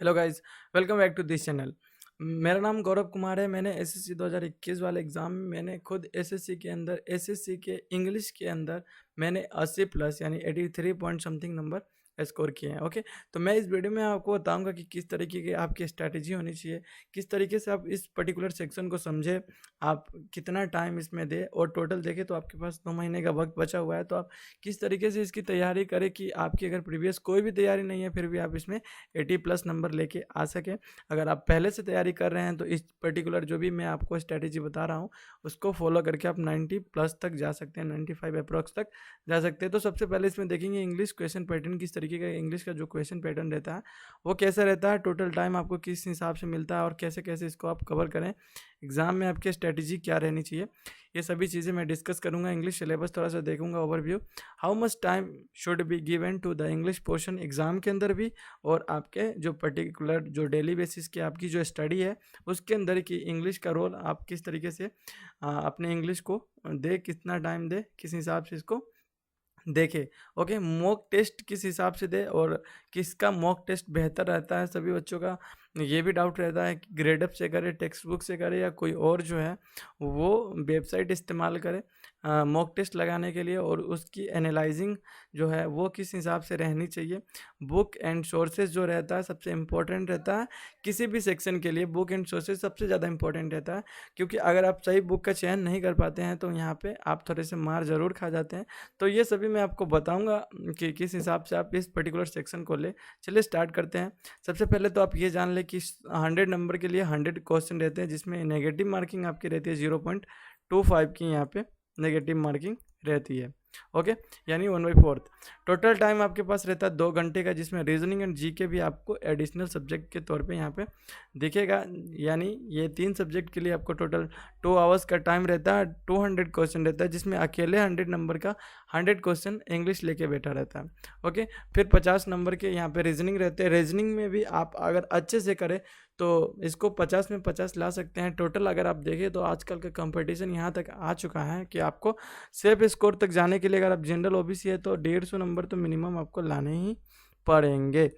Hello guys, welcome back to this channel. मेरा नाम गौरव कुमार है। मैंने एसएससी 2021 वाले एग्ज़ाम में मैंने खुद एसएससी के अंदर एसएससी के इंग्लिश के अंदर मैंने 80 प्लस यानी 83 पॉइंट समथिंग नंबर स्कोर किए हैं। ओके, तो मैं इस वीडियो में आपको बताऊंगा कि किस तरीके की आपकी स्ट्रैटेजी होनी चाहिए, किस तरीके से आप इस पर्टिकुलर सेक्शन को समझे, आप कितना टाइम इसमें दें और टोटल देखें तो आपके पास 2 महीने का वक्त बचा हुआ है। तो आप किस तरीके से इसकी तैयारी करें कि आपकी अगर प्रीवियस कोई भी तैयारी नहीं है फिर भी आप इसमें 80 प्लस नंबर लेके आ सकें। अगर आप पहले से तैयारी कर रहे हैं तो इस पर्टिकुलर जो भी मैं आपको स्ट्रैटेजी बता रहा हूँ उसको फॉलो करके आप 90 प्लस तक जा सकते हैं, 95 अप्रॉक्स तक जा सकते हैं। तो सबसे पहले इसमें देखेंगे इंग्लिश क्वेश्चन पैटर्न, किस तरीके का इंग्लिश का जो क्वेश्चन पैटर्न रहता है वो कैसा रहता है, टोटल टाइम आपको किस हिसाब से मिलता है और कैसे कैसे इसको आप कवर करें, एग्जाम में आपकी स्ट्रैटेजी क्या रहनी चाहिए, ये सभी चीज़ें मैं डिस्कस करूंगा। इंग्लिश सिलेबस थोड़ा सा देखूंगा overview, how much time should be given to the English portion exam के अंदर भी, और आपके जो पर्टिकुलर जो डेली बेसिस की आपकी जो स्टडी है उसके अंदर की इंग्लिश का रोल आप किस तरीके से अपने इंग्लिश को दे, कितना टाइम दे, किस हिसाब से इसको देखे। ओके, मॉक टेस्ट किस हिसाब से दे और किसका मॉक टेस्ट बेहतर रहता है। सभी बच्चों का ये भी डाउट रहता है कि ग्रेडअप से करे, टेक्स्ट बुक से करे, या कोई और जो है वो वेबसाइट इस्तेमाल करे मॉक टेस्ट लगाने के लिए, और उसकी एनालाइजिंग जो है वो किस हिसाब से रहनी चाहिए। बुक एंड सोर्सेज जो रहता है सबसे इम्पोर्टेंट रहता है किसी भी सेक्शन के लिए। बुक एंड सोर्सेज सबसे ज़्यादा इम्पोर्टेंट रहता है, क्योंकि अगर आप सही बुक का चयन नहीं कर पाते हैं तो यहाँ पे आप थोड़े से मार ज़रूर खा जाते हैं। तो ये सभी मैं आपको बताऊंगा कि किस हिसाब से आप इस पर्टिकुलर सेक्शन को ले। चलिए स्टार्ट करते हैं। सबसे पहले तो आप ये जान लें कि 100 नंबर के लिए 100 क्वेश्चन रहते हैं, जिसमें नेगेटिव मार्किंग आपकी रहती है 0.25 की, यहाँ पे नेगेटिव मार्किंग रहती है। ओके, यानी 1/4। टोटल टाइम आपके पास रहता है 2 घंटे का, जिसमें रीजनिंग एंड जीके भी आपको एडिशनल सब्जेक्ट के तौर पे यहाँ पे दिखेगा। यानी ये 3 सब्जेक्ट के लिए आपको टोटल 2 आवर्स का टाइम रहता है। 200 क्वेश्चन रहता है, जिसमें अकेले 100 नंबर का 100 क्वेश्चन इंग्लिश लेके बैठा रहता है। ओके, फिर 50 नंबर के यहाँ पे रीजनिंग रहते हैं। रीजनिंग में भी आप अगर अच्छे से करें तो इसको 50 में 50 ला सकते हैं। टोटल अगर आप देखें तो आजकल का कंपटीशन यहाँ तक आ चुका है कि आपको सेफ स्कोर तक जाने के लिए अगर आप जनरल ओबीसी है तो 150 नंबर तो मिनिमम आपको लाने ही पड़ेंगे।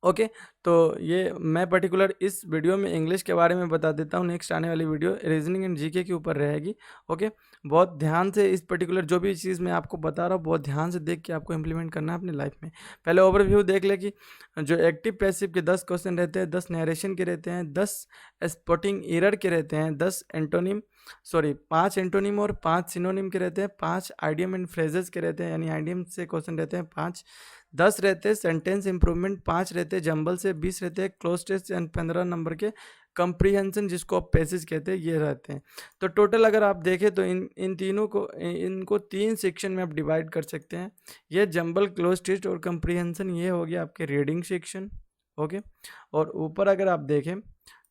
ओके, तो ये मैं पर्टिकुलर इस वीडियो में इंग्लिश के बारे में बता देता हूँ। नेक्स्ट आने वाली वीडियो रीजनिंग एंड जीके के ऊपर रहेगी। ओके, बहुत ध्यान से इस पर्टिकुलर जो भी चीज़ मैं आपको बता रहा हूँ बहुत ध्यान से देख के आपको इंप्लीमेंट करना है अपनी लाइफ में। पहले ओवरव्यू देख ले कि जो एक्टिव पैसिव के 10 क्वेश्चन रहते हैं, 10 नरेशन के रहते हैं, 10 स्पॉटिंग एरर के रहते हैं, 10 एंटोनिम 5 एंटोनिम और 5 सिनोनिम के रहते हैं, 5 आइडियम एंड फ्रेजेस के रहते हैं, यानी आइडियम से क्वेश्चन रहते हैं 5, 10 रहते हैं सेंटेंस इंप्रूवमेंट, 5 रहते हैं जंबल से, 20 रहते हैं क्लोज टेस्ट एंड 15 नंबर के कंप्रीहेंशन जिसको आप पैसेज कहते हैं ये रहते हैं। तो टोटल अगर आप देखें तो इन तीनों को इनको 3 सेक्शन में आप डिवाइड कर सकते हैं। ये जंबल, क्लोज टेस्ट और कंप्रीहेंशन ये हो गया आपके रीडिंग सेक्शन। ओके, और ऊपर अगर आप देखें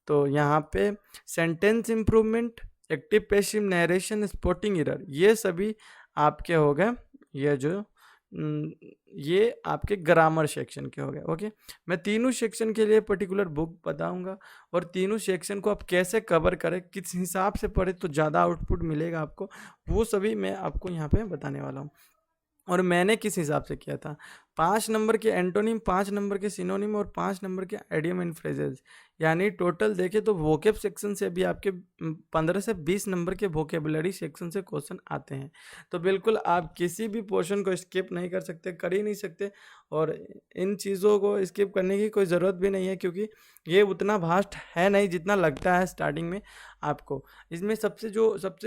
तो यहाँ पे sentence improvement, active passive, narration, spotting error, ये सभी आपके हो गए। ये जो ये आपके ग्रामर सेक्शन के हो गए। ओके, मैं तीनों सेक्शन के लिए पर्टिकुलर बुक बताऊंगा और तीनों सेक्शन को आप कैसे कवर करें, किस हिसाब से पढ़े तो ज़्यादा आउटपुट मिलेगा आपको, वो सभी मैं आपको यहाँ पे बताने वाला हूँ। और मैंने किस हिसाब से किया था, 5 नंबर के एंटोनिम, 5 नंबर के सिनोनिम और 5 नंबर के आइडियम एंड फ्रेजेस, यानी टोटल देखें तो वोकेब सेक्शन से भी आपके 15 से 20 नंबर के वोकेबुलरी सेक्शन से क्वेश्चन आते हैं। तो बिल्कुल आप किसी भी पोर्शन को स्किप नहीं कर सकते, कर ही नहीं सकते, और इन चीज़ों को स्किप करने की कोई ज़रूरत भी नहीं है, क्योंकि ये उतना वास्ट है नहीं जितना लगता है स्टार्टिंग में आपको। इसमें सबसे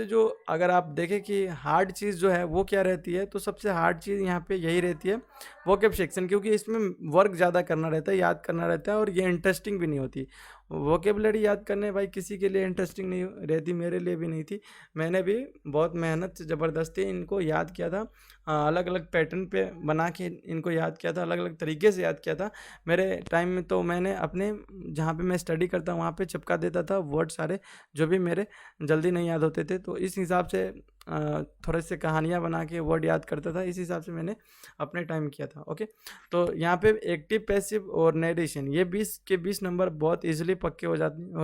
जो अगर आप देखें कि हार्ड चीज़ जो है वो क्या रहती है, तो सबसे हार्ड चीज़ यहाँ पे यही रहती है वोकेब सेक्शन, क्योंकि इसमें वर्क ज़्यादा करना रहता है, याद करना रहता है, और ये इंटरेस्टिंग भी नहीं होती। वोकेबलरी याद करने भाई किसी के लिए इंटरेस्टिंग नहीं रहती, मेरे लिए भी नहीं थी। मैंने भी बहुत मेहनत से ज़बरदस्ती इनको याद किया था, अलग अलग पैटर्न पे बना के इनको याद किया था, अलग अलग तरीके से याद किया था। मेरे टाइम में तो मैंने अपने जहाँ पे मैं स्टडी करता वहाँ पे चिपका देता था वर्ड सारे, जो भी मेरे जल्दी नहीं याद होते थे, तो इस हिसाब से थोड़े से कहानियाँ बना के वर्ड याद करता था, इस हिसाब से मैंने अपने टाइम किया था। ओके, तो यहाँ पे एक्टिव पैसिव और नरेशन ये 20 के 20 नंबर बहुत इजीली पक्के हो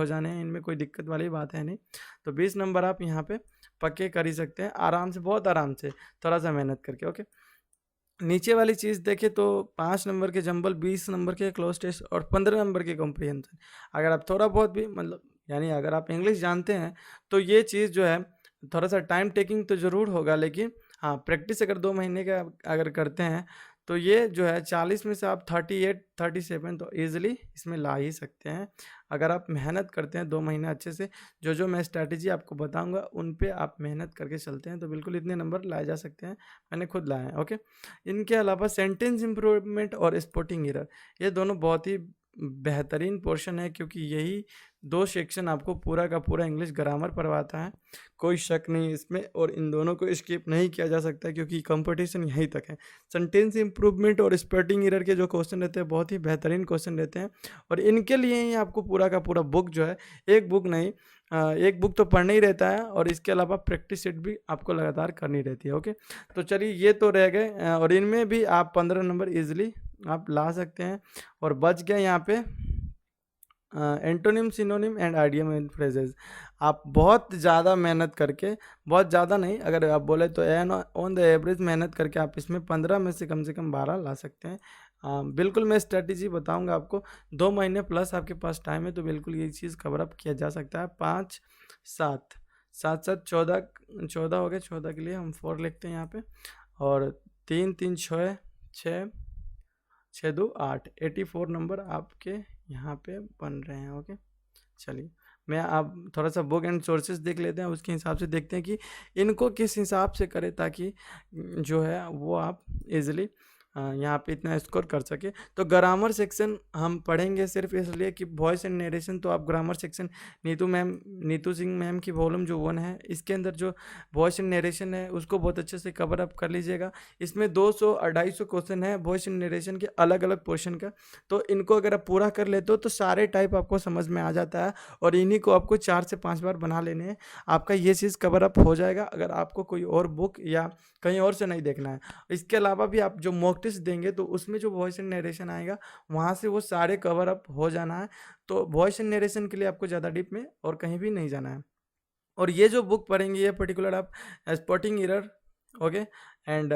जाने हैं, इनमें कोई दिक्कत वाली बात है नहीं। तो 20 नंबर आप यहाँ पे पक्के कर ही सकते हैं आराम से, बहुत आराम से, थोड़ा सा मेहनत करके। ओके, नीचे वाली चीज़ देखें तो 5 नंबर के जंबल, 20 नंबर के क्लोज टेस्ट और 15 नंबर के कॉम्प्रिहेंशन। अगर आप थोड़ा बहुत भी मतलब यानी अगर आप इंग्लिश जानते हैं तो ये चीज़ जो है थोड़ा सा टाइम टेकिंग तो ज़रूर होगा, लेकिन हाँ प्रैक्टिस अगर 2 महीने का अगर करते हैं तो ये जो है 40 में से आप 38 37 तो ईजिली इसमें ला ही सकते हैं। अगर आप मेहनत करते हैं 2 महीने अच्छे से, जो जो मैं स्ट्रैटेजी आपको बताऊंगा उन पे आप मेहनत करके चलते हैं तो बिल्कुल इतने नंबर लाए जा सकते हैं। मैंने खुद लाए हैं। ओके, इनके अलावा सेंटेंस इम्प्रूवमेंट और स्पोर्टिंग एरर, ये दोनों बहुत ही बेहतरीन पोर्शन है, क्योंकि यही 2 सेक्शन आपको पूरा का पूरा इंग्लिश ग्रामर पढ़वाता है। कोई शक नहीं इसमें, और इन दोनों को स्किप नहीं किया जा सकता क्योंकि कंपटीशन यहीं तक है। सेंटेंस इम्प्रूवमेंट और स्पोर्टिंग एरर के जो क्वेश्चन रहते हैं बहुत ही बेहतरीन क्वेश्चन रहते हैं, और इनके लिए ही आपको पूरा का पूरा बुक जो है, एक बुक नहीं, एक बुक तो पढ़ना ही रहता है, और इसके अलावा प्रैक्टिस सेट भी आपको लगातार करनी रहती है। ओके, तो चलिए ये तो रह गए, और इनमें भी आप 15 नंबर इजीली आप ला सकते हैं। और बच गया यहाँ पे antonym, synonym and idiom and phrases. आप बहुत ज़्यादा मेहनत करके, बहुत ज़्यादा नहीं, अगर आप बोले तो ऑन द एवरेज मेहनत करके आप इसमें 15 में से कम 12 ला सकते हैं। बिल्कुल मैं स्ट्रेटजी बताऊंगा आपको, 2 महीने प्लस आपके पास टाइम है तो बिल्कुल ये चीज़ कवर अप किया जा सकता है। 5 7 7 7 14 14 हो गए, 14 के लिए हम 4 लिखते हैं यहाँ पे, और 3 3 6 6 6 2 8, 84 नंबर आपके यहाँ पे बन रहे हैं। ओके, चलिए मैं आप थोड़ा सा बुक एंड सोर्सेज देख लेते हैं, उसके हिसाब से देखते हैं कि इनको किस हिसाब से करें ताकि जो है वो आप इजीली यहाँ पे इतना स्कोर कर सके। तो ग्रामर सेक्शन हम पढ़ेंगे सिर्फ इसलिए कि वॉइस एंड नरेशन, तो आप grammar section Neetu Singh ma'am की वॉल्यूम जो 1 है इसके अंदर जो वॉइस एंड नरेशन है उसको बहुत अच्छे से कवर अप कर लीजिएगा। इसमें 200 250 क्वेश्चन है वॉइस एंड नरेशन के अलग अलग पोर्शन का, तो इनको अगर आप पूरा कर लेते हो तो सारे टाइप आपको समझ में आ जाता है, और इन्हीं को आपको 4 से 5 बार बना लेने हैं, आपका ये चीज़ कवर अप हो जाएगा। अगर आपको कोई और बुक या कहीं और से नहीं देखना है, इसके अलावा भी आप जो मॉक टेस्ट देंगे तो उसमें जो वॉइस एंड नरेशन आएगा वहाँ से वो सारे कवर अप हो जाना है। तो वॉइस एंड नरेशन के लिए आपको ज़्यादा डीप में और कहीं भी नहीं जाना है। और ये जो बुक पढ़ेंगे ये पर्टिकुलर आप स्पॉटिंग एरर, ओके, एंड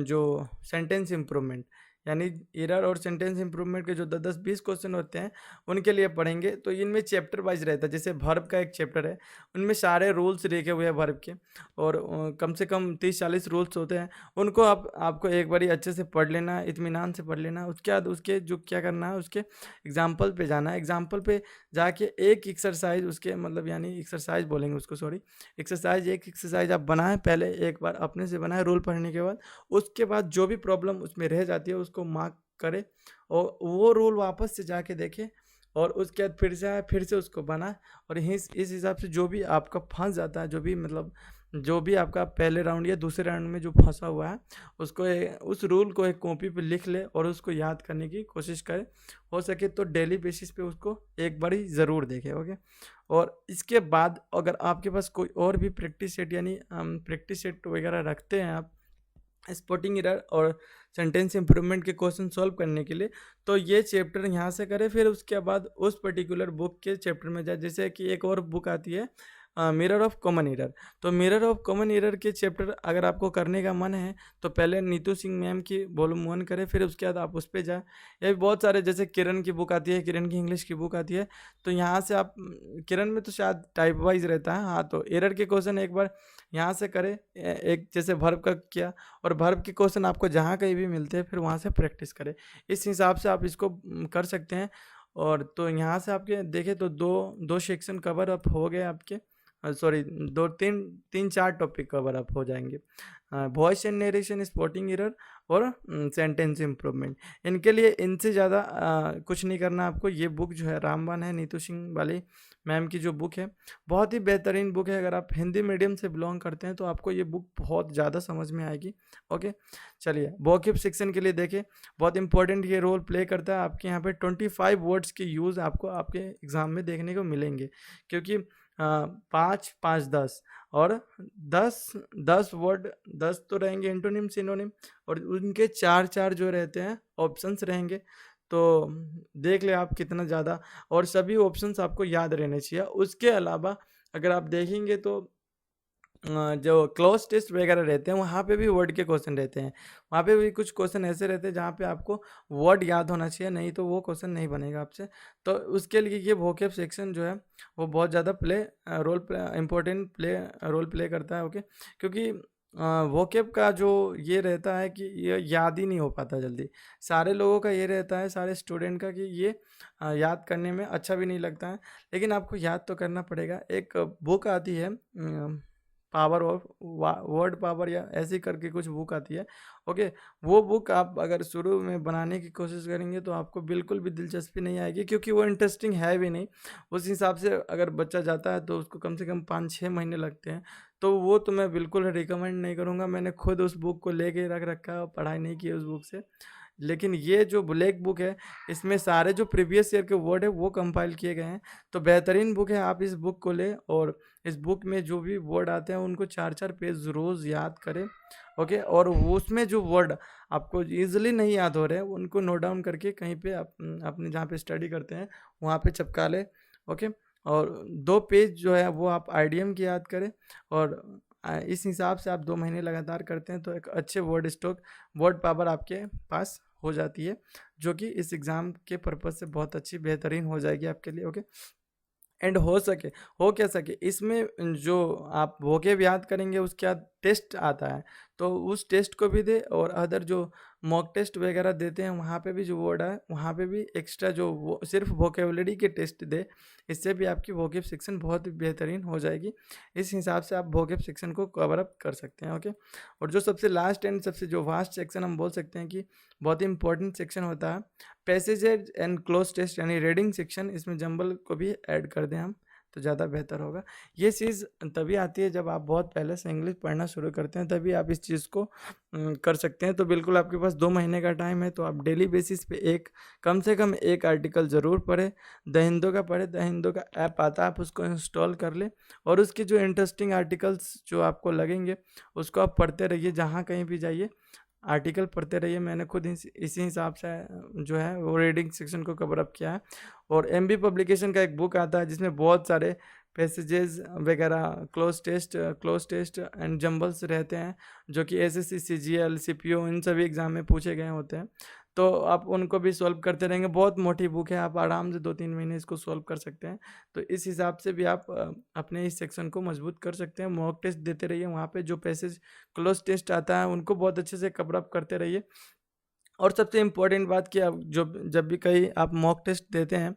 जो सेंटेंस इम्प्रूवमेंट, यानी एरर और सेंटेंस इम्प्रूवमेंट के जो 10-20 क्वेश्चन होते हैं उनके लिए पढ़ेंगे। तो इनमें चैप्टर वाइज रहता है, जैसे वर्ब का एक चैप्टर है, उनमें सारे रूल्स लिखे हुए हैं वर्ब के, और कम से कम 30-40 रूल्स होते हैं। उनको आपको एक बारी अच्छे से पढ़ लेना है, इत्मीनान से पढ़ लेना है। उसके बाद उसके जो क्या करना है, उसके एग्जाम्पल पे जाना है। एग्जाम्पल पे जाके एक एक्सरसाइज उसके मतलब यानी एक्सरसाइज बोलेंगे उसको, सॉरी, एक्सरसाइज, एक एक्सरसाइज आप बनाएं पहले, एक बार अपने से बनाएं रूल पढ़ने के बाद। उसके बाद जो भी प्रॉब्लम उसमें रह जाती है उसको मार्क करें, और वो रूल वापस से जाके देखें, और उसके बाद फिर से आए, फिर से उसको बनाए, और इस हिसाब से जो भी आपका फंस जाता है, जो भी मतलब जो भी आपका पहले राउंड या दूसरे राउंड में जो फंसा हुआ है उसको उस रूल को एक कॉपी पे लिख ले और उसको याद करने की कोशिश करें। हो सके तो डेली बेसिस पे उसको एक बार ही ज़रूर देखें। ओके, और इसके बाद अगर आपके पास कोई और भी प्रैक्टिस सेट यानी प्रैक्टिस सेट वगैरह रखते हैं आप स्पॉटिंग एरर और सेंटेंस इंप्रूवमेंट के क्वेश्चन सॉल्व करने के लिए, तो ये चैप्टर यहाँ से करें। फिर उसके बाद उस पर्टिकुलर बुक के चैप्टर में जाए, जैसे कि एक और बुक आती है मिरर ऑफ कॉमन एरर। तो मिरर ऑफ कॉमन एरर के चैप्टर अगर आपको करने का मन है तो पहले नीतू सिंह मैम की वॉल्यूम 1 करें, फिर उसके बाद आप उस पर जाए। या भी बहुत सारे, जैसे किरण की बुक आती है, किरण की इंग्लिश की बुक आती है, तो यहाँ से आप किरण में तो शायद टाइप वाइज रहता है, हाँ, तो एरर के क्वेश्चन एक बार यहाँ से करें। एक जैसे वर्ब का किया, और वर्ब के क्वेश्चन आपको जहाँ कहीं भी मिलते हैं फिर वहाँ से प्रैक्टिस करें। इस हिसाब से आप इसको कर सकते हैं। और तो यहाँ से आपके देखें तो दो सेक्शन कवर अप हो गए आपके, सॉरी, 4 टॉपिक कवर अप हो जाएंगे, voice and narration, spotting error और सेंटेंस इम्प्रूवमेंट। इनके लिए इनसे ज़्यादा कुछ नहीं करना आपको। ये बुक जो है रामबान है, नीतू सिंह वाली मैम की जो बुक है, बहुत ही बेहतरीन बुक है। अगर आप हिंदी मीडियम से बिलोंग करते हैं तो आपको ये बुक बहुत ज़्यादा समझ में आएगी। ओके, चलिए वोकैब सेक्शन के लिए देखें, बहुत इंपॉर्टेंट ये रोल प्ले करता है। आपके यहाँ पे 25 वर्ड्स के यूज़ आपको आपके एग्ज़ाम में देखने को मिलेंगे, क्योंकि 5 5 10 और 10 वर्ड, 10 तो रहेंगे एंटोनिम सिनोनिम, और उनके 4 जो रहते हैं ऑप्शंस रहेंगे। तो देख ले आप कितना ज़्यादा, और सभी ऑप्शंस आपको याद रहने चाहिए। उसके अलावा अगर आप देखेंगे तो जो क्लोज टेस्ट वगैरह रहते हैं वहाँ पे भी वर्ड के क्वेश्चन रहते हैं। वहाँ पे भी कुछ क्वेश्चन ऐसे रहते हैं जहाँ पे आपको वर्ड याद होना चाहिए, नहीं तो वो क्वेश्चन नहीं बनेगा आपसे। तो उसके लिए ये वोकेब सेक्शन जो है वो बहुत ज़्यादा इम्पोर्टेंट रोल प्ले करता है। ओके, क्योंकि वोकेब का जो ये रहता है कि ये याद ही नहीं हो पाता जल्दी। सारे लोगों का ये रहता है, सारे स्टूडेंट का, कि ये याद करने में अच्छा भी नहीं लगता है, लेकिन आपको याद तो करना पड़ेगा। एक बुक आती है, पावर ऑफ वर्ड पावर या ऐसी करके कुछ बुक आती है। ओके, वो बुक आप अगर शुरू में बनाने की कोशिश करेंगे तो आपको बिल्कुल भी दिलचस्पी नहीं आएगी, क्योंकि वो इंटरेस्टिंग है भी नहीं। उस हिसाब से अगर बच्चा जाता है तो उसको कम से कम 5-6 महीने लगते हैं। तो वो तो मैं बिल्कुल रिकमेंड नहीं करूँगा। मैंने खुद उस बुक को लेके रख रखा है और पढ़ाई नहीं की है उस बुक से। लेकिन ये जो ब्लैक बुक है, इसमें सारे जो प्रीवियस ईयर के वर्ड है वो कंपाइल किए गए हैं। तो बेहतरीन बुक है, आप इस बुक को लें और इस बुक में जो भी वर्ड आते हैं उनको 4-4 पेज रोज़ याद करें। ओके, और वो उसमें जो वर्ड आपको ईजिली नहीं याद हो रहे हैं उनको नोट डाउन करके कहीं पे आप अपने जहाँ पे स्टडी करते हैं वहाँ पे चिपका लें। ओके, और 2 पेज जो है वो आप आईडीएम की याद करें, और इस हिसाब से आप 2 महीने लगातार करते हैं तो एक अच्छे वर्ड पावर आपके पास हो जाती है, जो कि इस एग्ज़ाम के पर्पज़ से बहुत अच्छी बेहतरीन हो जाएगी आपके लिए। ओके, एंड हो क्या सके इसमें जो आप वोकेब याद करेंगे उसके बाद टेस्ट आता है, तो उस टेस्ट को भी दे, और अदर जो मॉक टेस्ट वगैरह देते हैं वहाँ पे भी जो वर्ड है वहाँ पे भी एक्स्ट्रा जो वो सिर्फ वोकेबलरी के टेस्ट दे। इससे भी आपकी वोकेब सेक्शन बहुत ही बेहतरीन हो जाएगी। इस हिसाब से आप वोकेब सेक्शन को कवर अप कर सकते हैं। ओके, और जो सबसे लास्ट एंड सबसे जो वास्ट सेक्शन हम बोल सकते हैं कि बहुत ही इंपॉर्टेंट सेक्शन होता है, पैसेजेज एंड क्लोज टेस्ट यानी रीडिंग सेक्शन। इसमें जंबल को भी ऐड कर दें हम तो ज़्यादा बेहतर होगा। ये चीज़ तभी आती है जब आप बहुत पहले से इंग्लिश पढ़ना शुरू करते हैं, तभी आप इस चीज़ को कर सकते हैं। तो बिल्कुल आपके पास 2 महीने का टाइम है, तो आप डेली बेसिस पे कम से कम एक आर्टिकल ज़रूर पढ़ें। द हिंदू का पढ़ें, द हिंदू का ऐप आता है, आप उसको इंस्टॉल कर लें, और उसके जो इंटरेस्टिंग आर्टिकल्स जो आपको लगेंगे उसको आप पढ़ते रहिए। जहाँ कहीं भी जाइए आर्टिकल पढ़ते रहिए। मैंने खुद इसी हिसाब से जो है वो रीडिंग सेक्शन को कवर अप किया है। और एमबी पब्लिकेशन का एक बुक आता है जिसमें बहुत सारे पैसेजेस वगैरह क्लोज टेस्ट एंड जंबल्स रहते हैं, जो कि एसएससी सीजीएल सीपीओ इन सभी एग्ज़ाम में पूछे गए होते हैं। तो आप उनको भी सॉल्व करते रहेंगे। बहुत मोटी बुक है, आप आराम से 2-3 महीने इसको सॉल्व कर सकते हैं। तो इस हिसाब से भी आप अपने इस सेक्शन को मजबूत कर सकते हैं। मॉक टेस्ट देते रहिए, वहाँ पे जो पैसेज क्लोज टेस्ट आता है उनको बहुत अच्छे से कवर अप करते रहिए। और सबसे इम्पोर्टेंट बात कि आप जब भी कहीं आप मॉक टेस्ट देते हैं,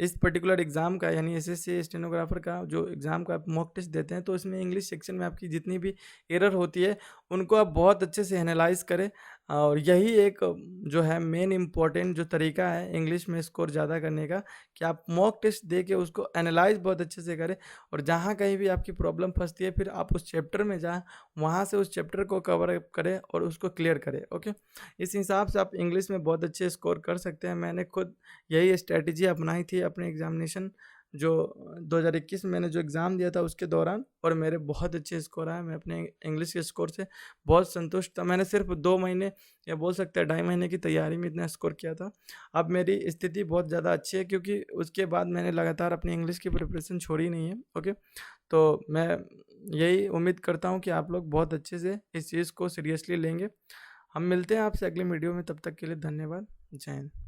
इस पर्टिकुलर एग्ज़ाम का यानी एसएससी स्टेनोग्राफर का जो एग्ज़ाम का आप मॉक टेस्ट देते हैं, तो इसमें इंग्लिश सेक्शन में आपकी जितनी भी एरर होती है उनको आप बहुत अच्छे से एनालाइज करें। और यही एक जो है मेन इम्पॉर्टेंट जो तरीका है इंग्लिश में स्कोर ज़्यादा करने का, कि आप मॉक टेस्ट दे के उसको एनालाइज बहुत अच्छे से करें, और जहाँ कहीं भी आपकी प्रॉब्लम फंसती है फिर आप उस चैप्टर में जाएँ, वहाँ से उस चैप्टर को कवर अप करें और उसको क्लियर करें। ओके, इस हिसाब से आप इंग्लिश में बहुत अच्छे स्कोर कर सकते हैं। मैंने खुद यही स्ट्रैटेजी अपनाई थी अपने एग्जामिनेशन जो 2021 में मैंने जो एग्ज़ाम दिया था उसके दौरान, और मेरे बहुत अच्छे स्कोर आए। मैं अपने इंग्लिश के स्कोर से बहुत संतुष्ट था। मैंने सिर्फ 2 महीने या बोल सकते हैं 2.5 महीने की तैयारी में इतना स्कोर किया था। अब मेरी स्थिति बहुत ज़्यादा अच्छी है, क्योंकि उसके बाद मैंने लगातार अपनी इंग्लिश की प्रिपरेशन छोड़ी नहीं है। ओके, तो मैं यही उम्मीद करता हूँ कि आप लोग बहुत अच्छे से इस चीज़ को सीरियसली लेंगे। हम मिलते हैं आपसे अगले वीडियो में, तब तक के लिए धन्यवाद। जय हिंद।